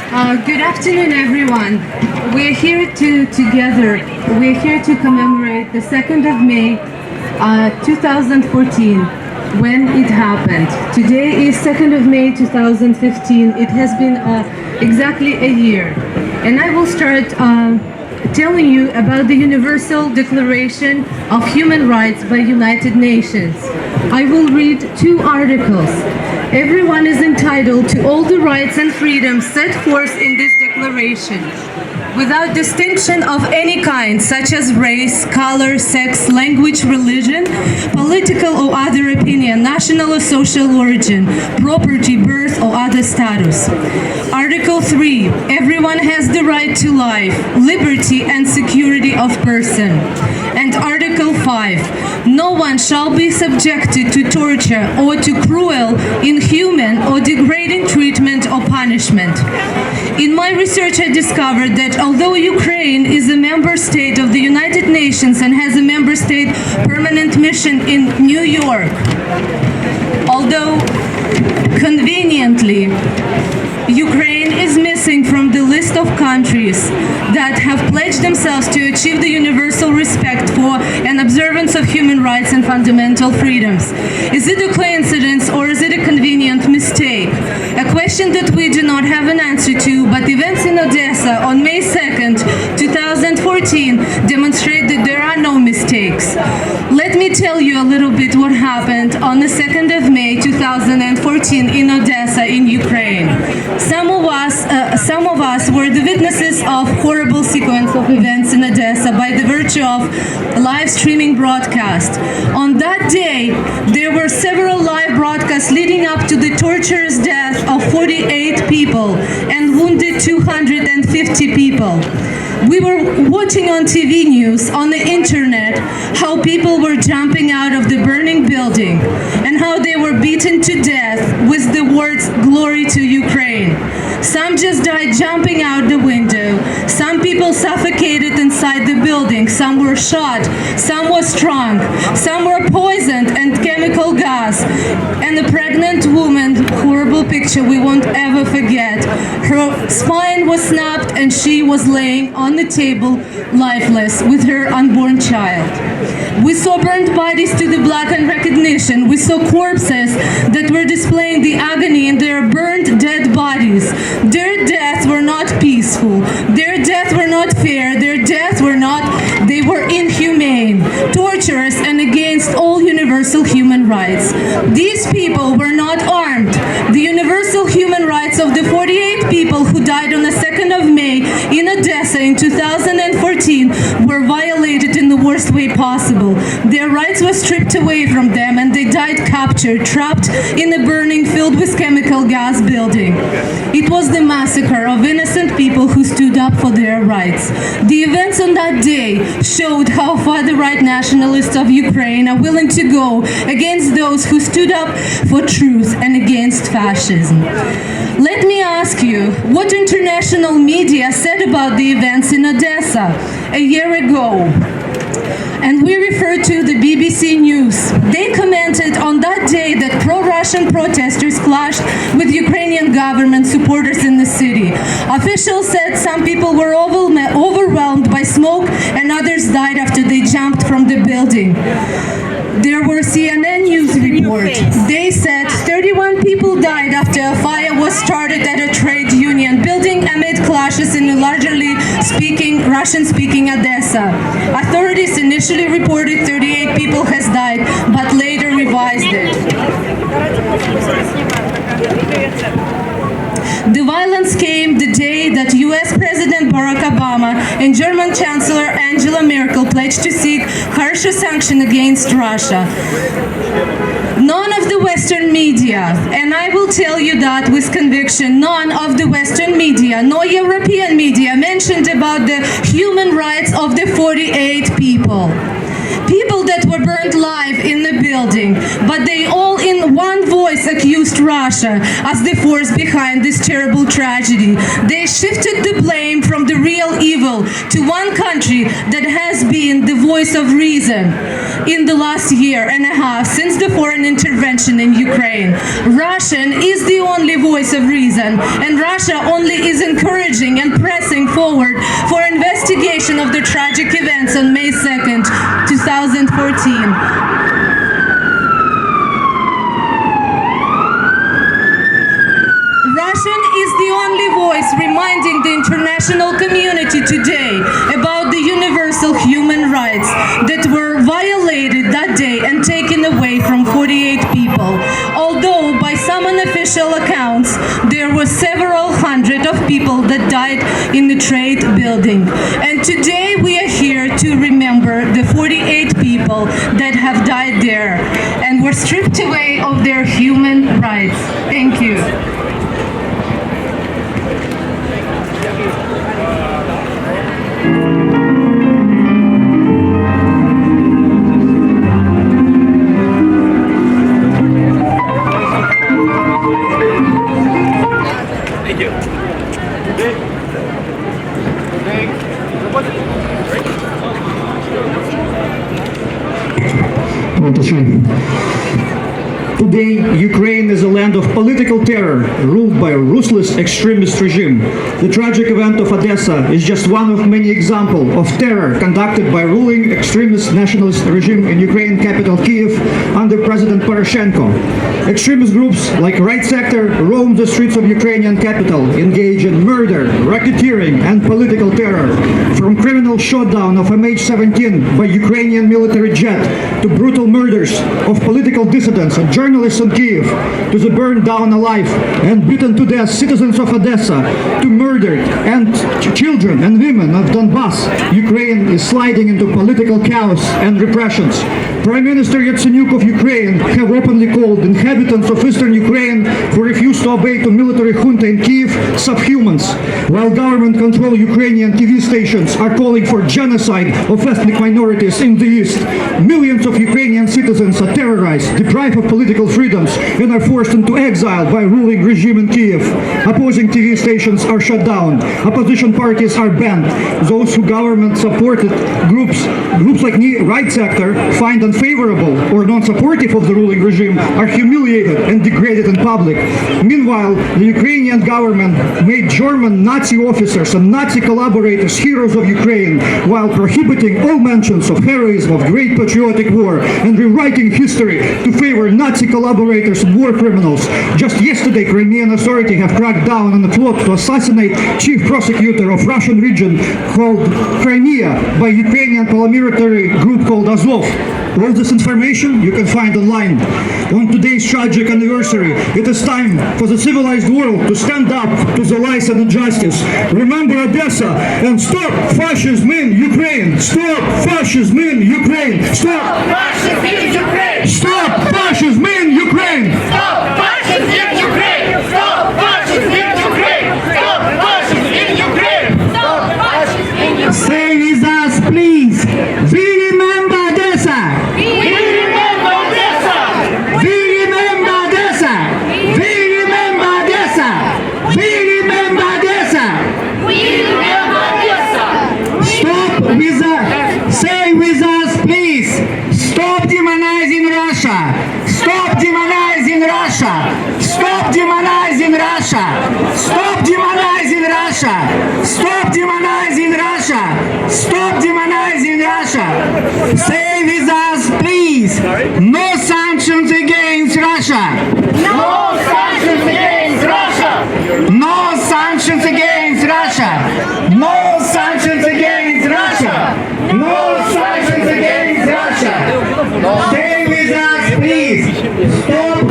Good afternoon, everyone. We're here to commemorate the 2nd of May, 2014, when it happened. Today is 2nd of May, 2015. It has been exactly a year. And I will start telling you about the Universal Declaration of Human Rights by United Nations. I will read 2 articles. Everyone is entitled to all the rights and freedoms set forth in this declaration, without distinction of any kind, such as race, color, sex, language, religion, political or other opinion, national or social origin, property, birth, or other status. Article 3. Everyone has the right to life, liberty, and security of person. And Article 5. No one shall be subjected to torture or to cruel, inhuman, or degrading treatment or punishment. In my research, I discovered that although Ukraine is a member state of the United Nations and has a member state permanent mission in New York, although conveniently Ukraine is missing from the list of countries that have pledged themselves to achieve the universal respect for and observance of human rights and fundamental freedoms. Is it a coincidence or is it a convenient mistake? A question that we do not have an answer to, but events in Odessa on May 2nd, 2014 demonstrate that there are no mistakes. Let me tell you a little bit what happened on the 2nd of May, 2014 in Odessa in Ukraine. Some of us were the witnesses of horrible sequence of events in Odessa by the virtue of live streaming broadcast. On that day, there were several live broadcasts leading up to the torturous death of 48 people and wounded 250 people. We were watching on TV news, on the internet, how people were jumping out of the burning building and how they were beaten to death with the words, "Glory to Ukraine." Some just died jumping out the window. Some people suffocated inside the building. Some were shot. Some were strung. Some were poisoned and chemical gas. And a pregnant woman, horrible picture we won't ever forget. Her spine was snapped and she was laying on the table lifeless with her unborn child. We saw burned bodies to the blackened recognition. We saw corpses that were displaying the agony in their burned dead bodies. Their deaths were not peaceful. Their deaths were not fair. Their deaths they were inhumane, torturous, and against all universal human rights. These people were not armed. The universal human rights of the 48 people who died on the 2nd of May in Odessa in 2014 were violated in the worst way possible. Their rights were stripped away from them and they died captured, trapped in a burning, filled with chemical gas building. It was the massacre of innocent people who stood up for their rights. The events on that day showed how far the right nationalists of Ukraine are willing to go against those who stood up for truth and against fascism. Let me ask you, what international media said about the events in Odessa a year ago? And we refer to the BBC News. They commented on that day that pro-Russian protesters clashed with Ukrainian government supporters in the city. Officials said some people were overwhelmed by smoke and others died after they jumped from the building. There were CNN news reports. They said 31 people died after a fire was started at a trade union building amid clashes in a largely Russian-speaking Odessa. Authorities initially reported 38 people has died, but later revised it. The violence came the day that US President Barack Obama and German Chancellor Angela Merkel pledged to seek harsher sanctions against Russia. None of the Western media, and I will tell you that with conviction, none of the Western media, nor European media mentioned about the human rights of the 48 people. People that were burned alive in the building, but they all in one voice accused Russia as the force behind this terrible tragedy. They shifted the blame from the real evil to one country that has been the voice of reason in the last year and a half since the foreign intervention in Ukraine. Russian is the only voice of reason, and Russia only is encouraging and pressing forward for investigation of the tragic events on May 2nd, 2014. Russian is the only voice reminding the international community today about the universal human rights that were violated that day and taken away from 48 people. Although by some unofficial accounts, there were several hundred of people that died in the trade building. And today we are here to remember the 48 people that have died there and were stripped away of their human rights. Thank you. Today, Ukraine is a land of political terror ruled by a ruthless extremist regime. The tragic event of Odessa is just one of many examples of terror conducted by ruling extremist nationalist regime in Ukraine capital Kyiv under President Poroshenko. Extremist groups like Right Sector roam the streets of Ukrainian capital, engage in murder, racketeering, and political terror. From criminal shutdown of MH17 by Ukrainian military jet to brutal murders of political dissidents and journalists in Kyiv, to the burned down alive and beaten to death citizens of Odessa, to murdered and children and women of Donbass, Ukraine is sliding into political chaos and repressions. Prime Minister Yatsenyuk of Ukraine have openly called inhabitants of eastern Ukraine who refuse to obey to military junta in Kyiv subhumans, while government-controlled Ukrainian TV stations are calling for genocide of ethnic minorities in the east. Millions of Ukrainian citizens are terrorized, deprived of political freedoms, and are forced into exile by ruling regime in Kyiv. Opposing TV stations are shut down. Opposition parties are banned. Those who government-supported groups like Right Sector find unfavorable or non-supportive of the ruling regime are humiliated and degraded in public. Meanwhile, the Ukrainian government made German Nazi officers and Nazi collaborators heroes of Ukraine while prohibiting all mentions of heroism of great patriotic war and rewriting history to favor Nazi collaborators and war criminals. Just yesterday, Crimean authority have cracked down on a plot to assassinate chief prosecutor of Russian region called Crimea by Ukrainian paramilitary group called Azov. All this information you can find online. On today's tragic anniversary, it is time for the civilized world to stand up to the lies and injustice. Remember Odessa and stop fascism in Ukraine! Stop fascism in Ukraine! Stop Fascism in Ukraine! Stop fascism in Ukraine! Stop fascism in Ukraine! Stop fascism in Ukraine! Stop fascism in Ukraine! Stop fascism in Ukraine! Stay with us, please! We remember Odessa! We remember Odessa! We remember Odessa! We remember Odessa! We remember Odessa! We remember Odessa! Stop with us! Say with us, please! Stop demonizing Russia! Stop demonizing Russia! Stop demonizing Russia! Stop demonizing Russia! Stop demonizing Russia! Stop demonizing Russia! Say with us, please! No sanctions against Russia! No sanctions against Russia! No sanctions against Russia! No sanctions against Russia! No sanctions against Russia! Stay with us, please! Stop